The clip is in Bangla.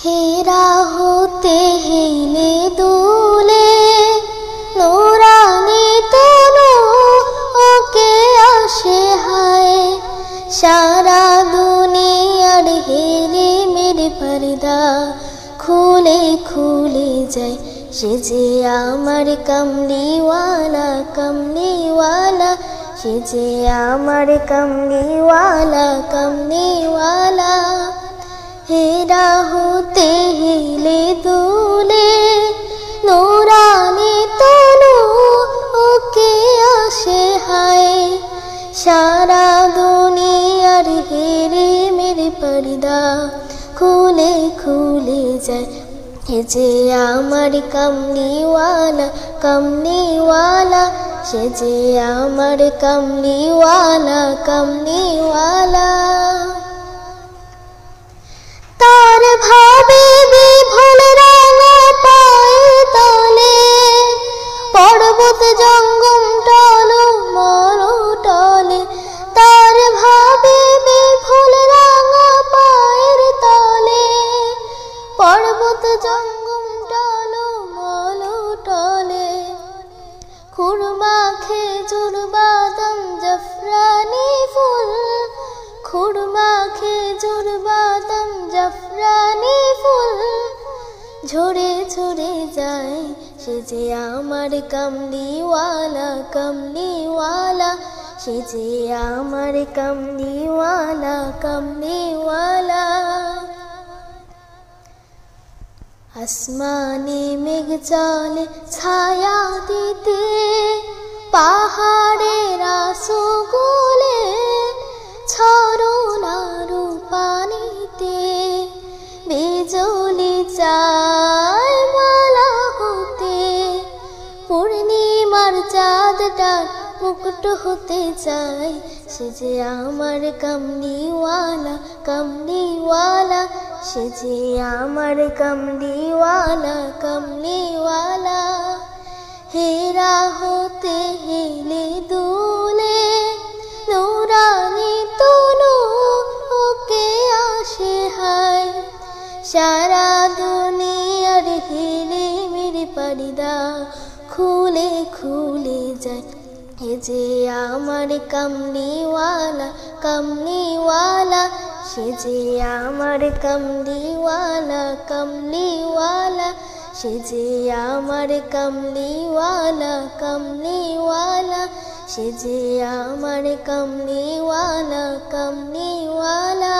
हेरा होते हिले दूले नूरानी तनु ओके आशे हाय सारा दुनियार हेले मेरे पर्दा खुले खुले जाए से जे आमार कमलीवाला कमलीवाला से जे आमार कमलीवाला कमलीवाला हेरा होते हिले दूले नूरानी तनु ओके आशे हाय सारा दुनियार हेरे मेरे पर्दा खुले खुले जाए हे जे आमार कमलीवाला कमलीवाला से जे आमार कमलीवाला कमलीवाला तार भावे विभुल राঙা পায়ের তলে পর্বত জঙ্গম টলো মরু টলে তার ভাবে বিভুল রাঙা পায়ের তলে পর্বত জঙ্গম টলো মরু টলে খুরমা খেজুর বাদাম জাফরানি ফুল খুরমা খেজুর বাদাম জাফরানি ফুল ঝরে ঝরে যায় সে যে আমার কমলীওয়ালা কমলীওয়ালা সে যে আমার কমলীওয়ালা কমলীওয়ালা আসমানে মেঘ চলে ছায়া দিতে পাহাড়ের আঁসুগুলো ঝরনার পানিতে বিজলি চায় মালা হতে পূর্ণিমার চাঁদটা মুকুট হতে চায় সে যে আমার কমলীওয়ালা কমলীওয়ালা সে যে আমার কমলীওয়ালা কমলীওয়ালা হেরা হতে হেলে দুলে নূরানি তনু ওকে আশে হায় সারা দুনিয়ার হেলে মেরে पर्दा खुले खुले जाए हे जे आमार कमलीवाला कमलीवाला से जे आमार कमलीवाला कमलीवाला से जे आमार कमलीवाला कमलीवाला से जे आमार कमलीवाला कमलीवाला।